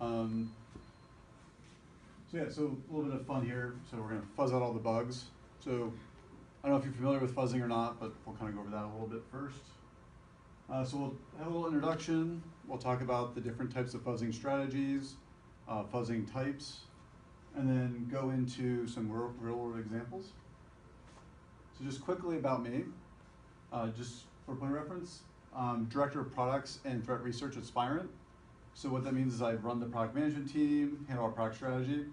So yeah, so a little bit of fun here. So we're gonna fuzz out all the bugs. So I don't know if you're familiar with fuzzing or not, but we'll kind of go over that a little bit first. So we'll have a little introduction. We'll talk about the different types of fuzzing strategies, fuzzing types, and then go into some real-world examples. So just quickly about me, just for point of reference, I'm Director of Products and Threat Research at Spirent. So what that means is I run the product management team, handle our product strategy,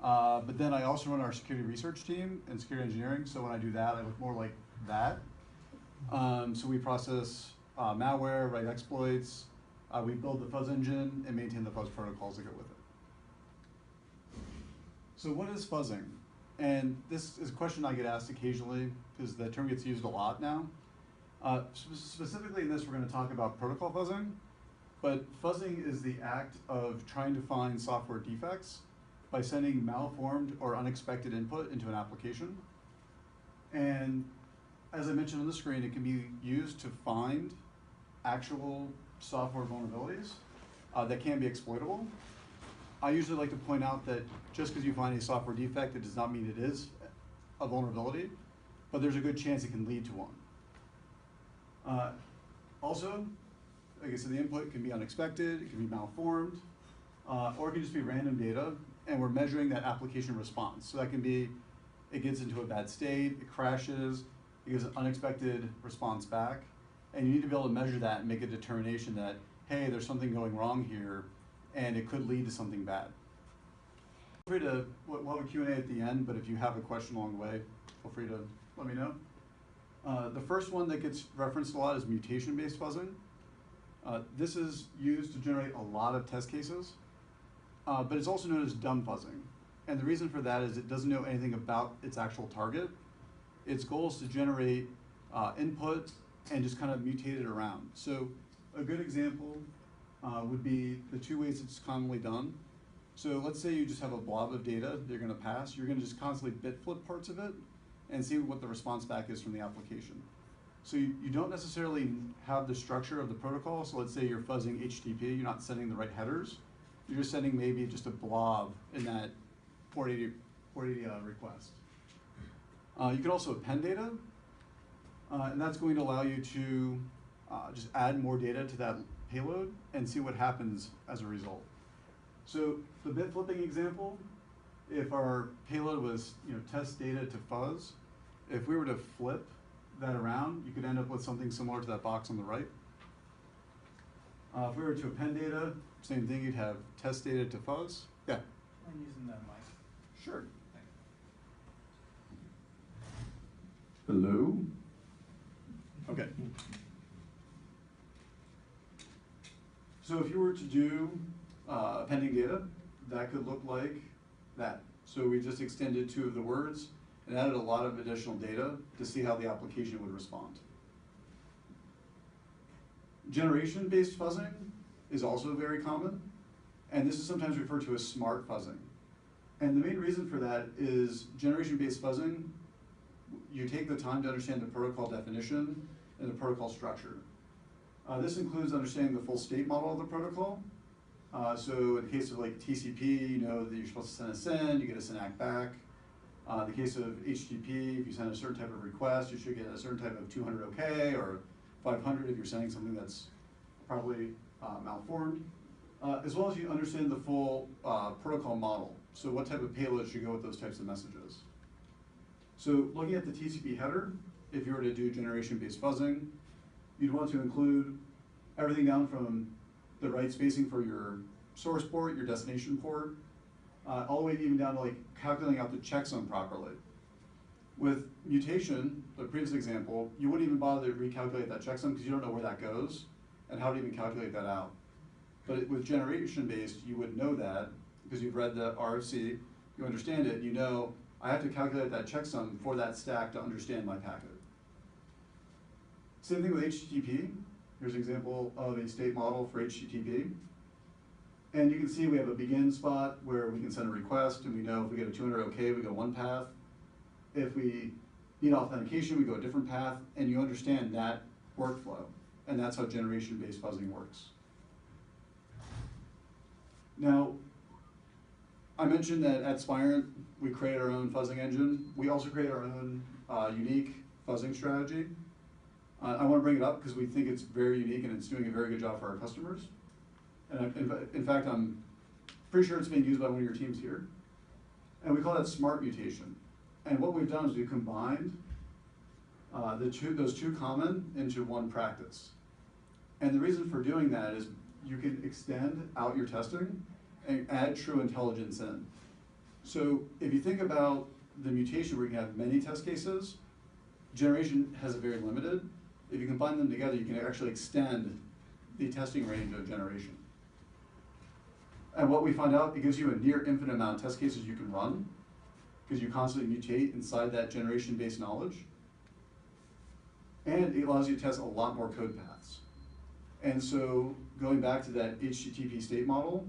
but then I also run our security research team and security engineering. So when I do that, I look more like that. So we process malware, write exploits, we build the fuzz engine, and maintain the fuzz protocols that go with it. So what is fuzzing? And this is a question I get asked occasionally because the term gets used a lot now. Specifically in this, we're going to talk about protocol fuzzing, but fuzzing is the act of trying to find software defects by sending malformed or unexpected input into an application. And as I mentioned on the screen, it can be used to find actual software vulnerabilities that can be exploitable. I usually like to point out that just because you find a software defect, it does not mean it is a vulnerability, but there's a good chance it can lead to one. Also, like I said, the input can be unexpected, it can be malformed, or it can just be random data, and we're measuring that application response. So that can be, it gets into a bad state, it crashes, it gives an unexpected response back, and you need to be able to measure that and make a determination that, hey, there's something going wrong here, and it could lead to something bad. Feel free to, we'll have a Q&A at the end, but if you have a question along the way, feel free to let me know. The first one that gets referenced a lot is mutation-based fuzzing. This is used to generate a lot of test cases, but it's also known as dumb fuzzing. And the reason for that is it doesn't know anything about its actual target. Its goal is to generate input and just kind of mutate it around. So a good example would be the two ways it's commonly done. So let's say you just have a blob of data that you're going to pass. You're going to just constantly bit flip parts of it and see what the response back is from the application. So you don't necessarily have the structure of the protocol. So let's say you're fuzzing HTTP, you're not sending the right headers. You're just sending maybe just a blob in that 480 request. You can also append data, and that's going to allow you to just add more data to that payload and see what happens as a result. So the bit flipping example, if our payload was test data to fuzz, if we were to flip that around, you could end up with something similar to that box on the right. If we were to append data, same thing, you'd have test data to fuzz. Yeah? I'm using that mic. Sure. Hello? Okay. So if you were to do appending data, that could look like that. So we just extended two of the words and added a lot of additional data to see how the application would respond. Generation-based fuzzing is also very common, and this is sometimes referred to as smart fuzzing. And the main reason for that is generation-based fuzzing, you take the time to understand the protocol definition and the protocol structure. This includes understanding the full state model of the protocol. So in the case of like TCP, you know that you're supposed to send a send, you get a SYNACT back. In the case of HTTP, if you send a certain type of request, you should get a certain type of 200 OK or 500 if you're sending something that's probably malformed. As well as you understand the full protocol model. So what type of payload should go with those types of messages. So looking at the TCP header, if you were to do generation-based fuzzing, you'd want to include everything down from the right spacing for your source port, your destination port, all the way even down to like calculating out the checksum properly. With mutation, the previous example, you wouldn't even bother to recalculate that checksum because you don't know where that goes and how to even calculate that out. But with generation-based, you would know that because you've read the RFC, you understand it, you know, I have to calculate that checksum for that stack to understand my packet. Same thing with HTTP. Here's an example of a state model for HTTP. And you can see we have a begin spot where we can send a request, and we know if we get a 200 OK, we go one path. If we need authentication, we go a different path, and you understand that workflow. And that's how generation-based fuzzing works. Now, I mentioned that at Spirent, we create our own fuzzing engine. We also create our own unique fuzzing strategy. I want to bring it up because we think it's very unique and it's doing a very good job for our customers. And in fact, I'm pretty sure it's being used by one of your teams here. And we call that SmartMutation. And what we've done is we've combined those two common into one practice. And the reason for doing that is you can extend out your testing and add true intelligence in. So if you think about the mutation where you can have many test cases, generation has a very limited. If you combine them together, you can actually extend the testing range of generation. And what we find out, it gives you a near infinite amount of test cases you can run because you constantly mutate inside that generation-based knowledge. And it allows you to test a lot more code paths. And so going back to that HTTP state model,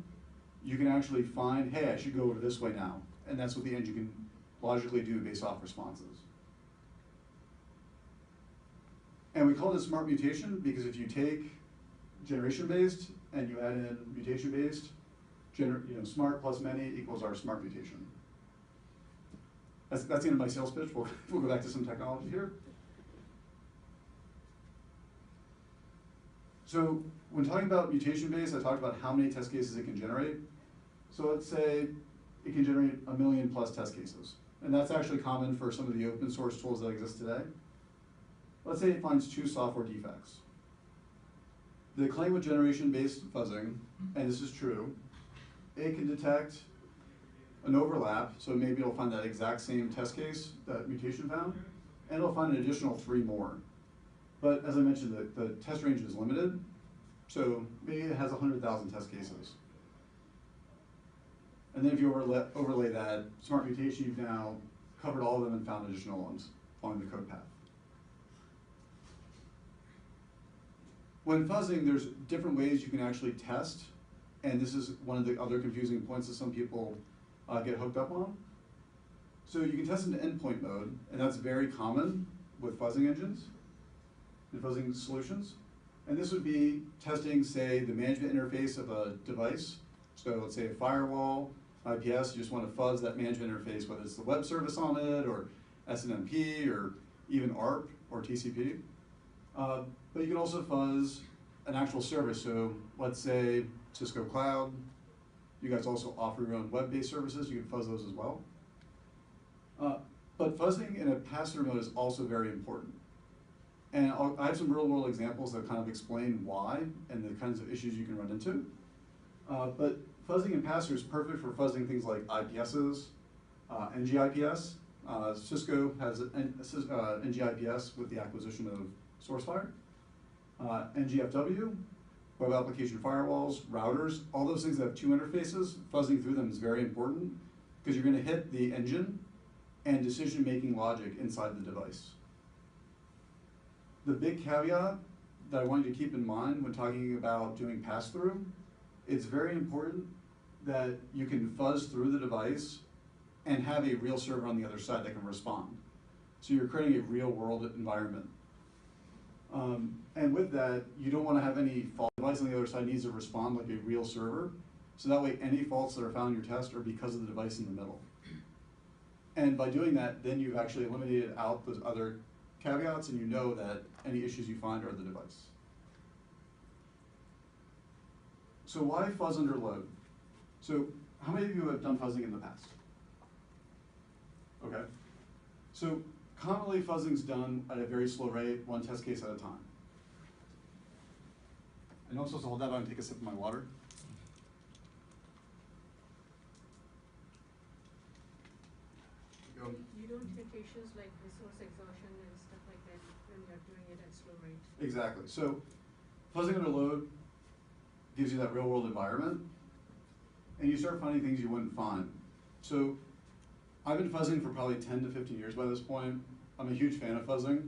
you can actually find, hey, I should go over this way now. And that's what the engine can logically do based off responses. And we call this smart mutation because if you take generation-based and you add in mutation-based, smart plus many equals our smart mutation. That's the end of my sales pitch. We'll go back to some technology here. So when talking about mutation-based, I talked about how many test cases it can generate. So let's say it can generate 1 million plus test cases. And that's actually common for some of the open source tools that exist today. Let's say it finds 2 software defects. The claim with generation-based fuzzing, and this is true, it can detect an overlap, so maybe it'll find that exact same test case that mutation found, and it'll find an additional 3 more. But as I mentioned, the test range is limited, so maybe it has 100,000 test cases. And then if you overlay that smart mutation, you've now covered all of them and found additional ones following the code path. When fuzzing, there's different ways you can actually test, and this is one of the other confusing points that some people get hooked up on. So you can test into endpoint mode, and that's very common with fuzzing engines and fuzzing solutions. And this would be testing, say, the management interface of a device. So let's say a firewall, IPS, you just want to fuzz that management interface, whether it's the web service on it, or SNMP, or even ARP, or TCP. But you can also fuzz an actual service. So let's say Cisco Cloud. You guys also offer your own web-based services. You can fuzz those as well. But fuzzing in a pass-through mode is also very important. And I have some real-world examples that kind of explain why and the kinds of issues you can run into. But fuzzing in pass-through is perfect for fuzzing things like IPSs, NGIPS. Cisco has NGIPS with the acquisition of SourceFire. NGFW, web application firewalls, routers, all those things that have 2 interfaces, fuzzing through them is very important because you're going to hit the engine and decision-making logic inside the device. The big caveat that I want you to keep in mind when talking about doing pass-through, it's very important that you can fuzz through the device and have a real server on the other side that can respond. So you're creating a real-world environment. And with that, you don't want to have any fault. The device on the other side needs to respond like a real server. So that way, any faults that are found in your test are because of the device in the middle. And by doing that, then you've actually eliminated out those other caveats, and you know that any issues you find are the device. So why fuzz under load? So how many of you have done fuzzing in the past? Okay. So commonly, fuzzing's done at a very slow rate, 1 test case at a time. I know I'm supposed to hold that on and take a sip of my water. Go. You don't hit issues like resource exhaustion and stuff like that when you're doing it at slow rate. Exactly. So fuzzing under load gives you that real world environment, and you start finding things you wouldn't find. So I've been fuzzing for probably 10 to 15 years by this point. I'm a huge fan of fuzzing,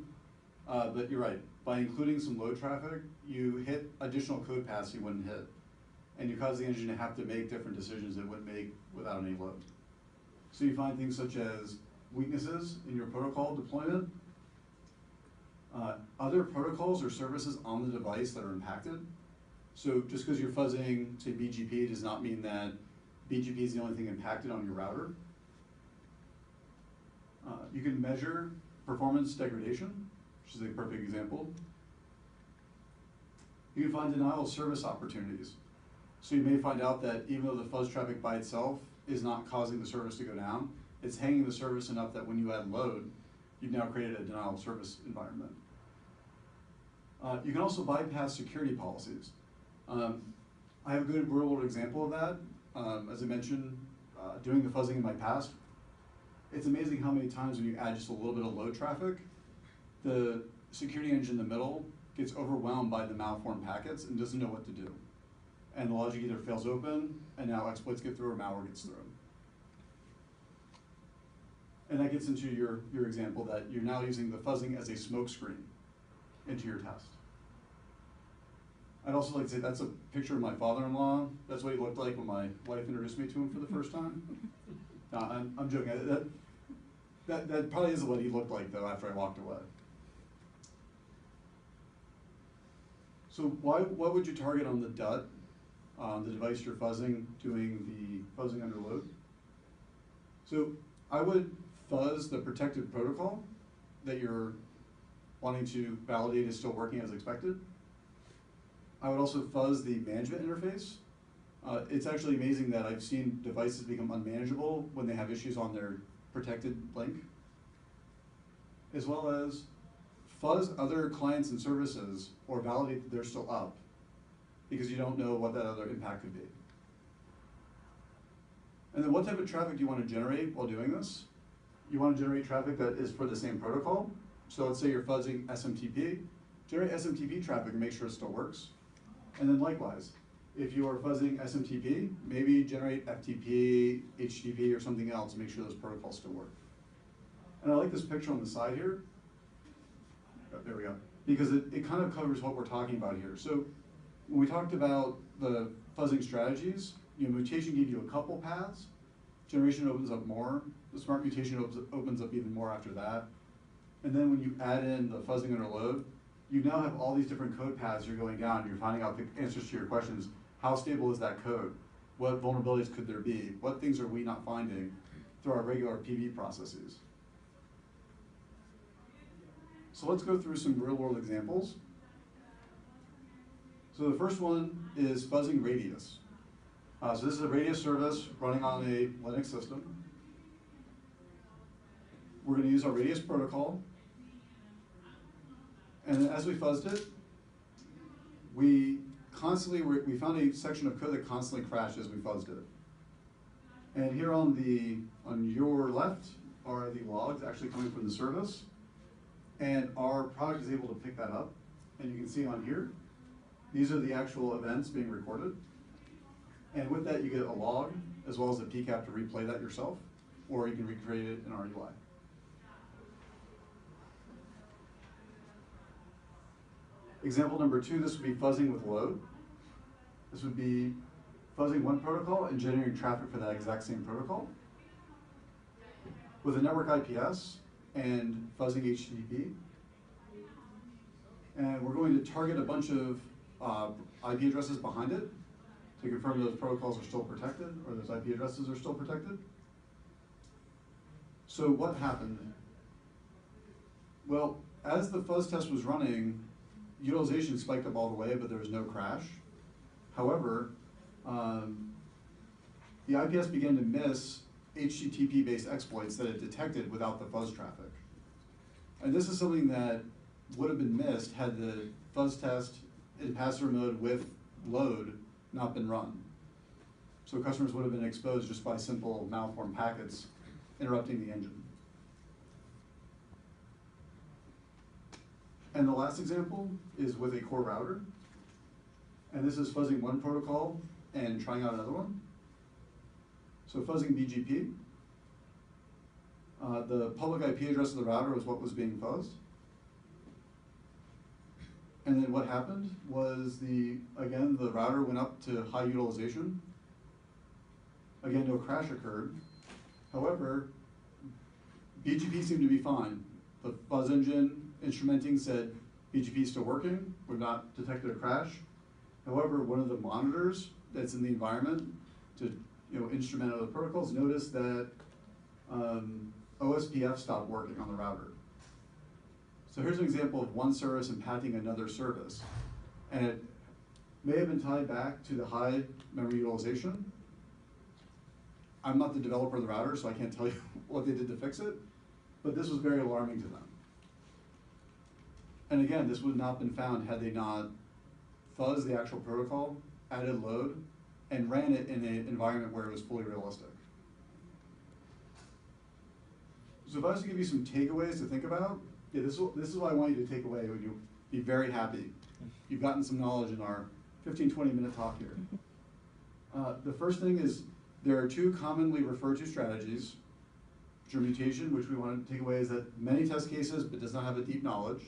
but you're right. By including some load traffic, you hit additional code paths you wouldn't hit, and you cause the engine to have to make different decisions it wouldn't make without any load. So you find things such as weaknesses in your protocol deployment, other protocols or services on the device that are impacted. So just because you're fuzzing, say, BGP does not mean that BGP is the only thing impacted on your router. You can measure performance degradation, which is a perfect example. You can find denial of service opportunities. So you may find out that even though the fuzz traffic by itself is not causing the service to go down, it's hanging the service enough that when you add load, you've now created a denial of service environment. You can also bypass security policies. I have a good real world example of that. As I mentioned, doing the fuzzing in my past, it's amazing how many times when you add just a little bit of load traffic, the security engine in the middle gets overwhelmed by the malformed packets and doesn't know what to do. And the logic either fails open, and now exploits get through, or malware gets through. And that gets into your example that you're now using the fuzzing as a smoke screen into your test. I'd also like to say that's a picture of my father-in-law. That's what he looked like when my wife introduced me to him for the first time. No, I'm joking. That probably is what he looked like, though, after I walked away. So what would you target on the DUT, the device you're fuzzing, doing the fuzzing under load? So I would fuzz the protected protocol that you're wanting to validate is still working as expected. I would also fuzz the management interface. It's actually amazing that I've seen devices become unmanageable when they have issues on their protected link, as well as fuzz other clients and services or validate that they're still up, because you don't know what that other impact could be. And then what type of traffic do you want to generate while doing this? You want to generate traffic that is for the same protocol. So let's say you're fuzzing SMTP. Generate SMTP traffic and make sure it still works. And then likewise, if you are fuzzing SMTP, maybe generate FTP, HTTP, or something else to make sure those protocols still work. And I like this picture on the side here. Oh, there we go. Because it kind of covers what we're talking about here. So when we talked about the fuzzing strategies, mutation gave you a couple paths. Generation opens up more. The smart mutation opens up even more after that. And then when you add in the fuzzing under load, you now have all these different code paths you're going down. You're finding out the answers to your questions. How stable is that code? What vulnerabilities could there be? What things are we not finding through our regular PV processes? So let's go through some real world examples. So the first one is fuzzing radius. So this is a radius service running on a Linux system. We're going to use our radius protocol. And as we fuzzed it, we found a section of code that constantly crashed as we fuzzed it. And here on your left are the logs actually coming from the service. And our product is able to pick that up. And you can see on here, these are the actual events being recorded. And with that, you get a log, as well as a PCAP to replay that yourself, or you can recreate it in our UI. Example number 2, this would be fuzzing with load. This would be fuzzing one protocol and generating traffic for that exact same protocol. With a network IPS and fuzzing HTTP. And we're going to target a bunch of IP addresses behind it to confirm those protocols are still protected, or those IP addresses are still protected. So what happened? Well, as the fuzz test was running, utilization spiked up all the way, but there was no crash. However, the IPS began to miss HTTP-based exploits that it detected without the fuzz traffic. And this is something that would have been missed had the fuzz test in pass-through mode with load not been run. So customers would have been exposed just by simple malformed packets interrupting the engine. And the last example is with a core router. And this is fuzzing one protocol and trying out another one. So fuzzing BGP. The public IP address of the router was what was being fuzzed. And then what happened was again, the router went up to high utilization. Again, no crash occurred. However, BGP seemed to be fine. The fuzz engine instrumenting said BGP is still working. We've not detected a crash. However, one of the monitors that's in the environment to instrument other protocols noticed that OSPF stopped working on the router. So here's an example of one service impacting another service. And it may have been tied back to the high memory utilization. I'm not the developer of the router, so I can't tell you what they did to fix it, but this was very alarming to them. And again, this would not have been found had they not fuzzed the actual protocol, added load, and ran it in an environment where it was fully realistic. So if I was to give you some takeaways to think about, yeah, this is what I want you to take away when you be very happy. You've gotten some knowledge in our 15, 20-minute talk here. The first thing is there are two commonly referred to strategies, which are mutation, which we want to take away is that many test cases but does not have a deep knowledge.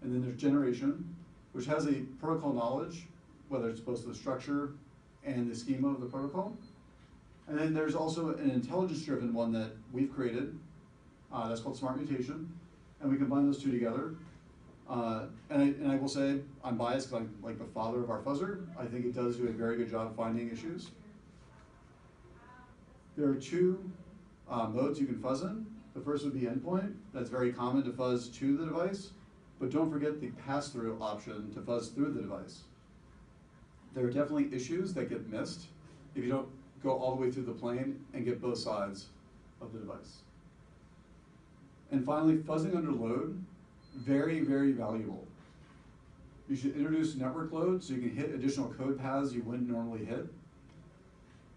And then there's generation, which has a protocol knowledge, whether it's both the structure and the schema of the protocol. And then there's also an intelligence-driven one that we've created, that's called SmartMutation, and we combine those two together. And I will say, I'm biased because I'm like the father of our fuzzer. I think it does do a very good job finding issues. There are two modes you can fuzz in. The first would be endpoint. That's very common to fuzz to the device, but don't forget the pass-through option to fuzz through the device. There are definitely issues that get missed if you don't go all the way through the plane and get both sides of the device. And finally, fuzzing under load, very, very valuable. You should introduce network load so you can hit additional code paths you wouldn't normally hit.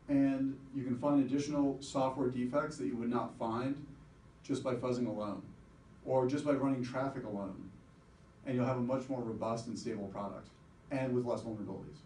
And you can find additional software defects that you would not find just by fuzzing alone, or just by running traffic alone. And you'll have a much more robust and stable product, and with less vulnerabilities.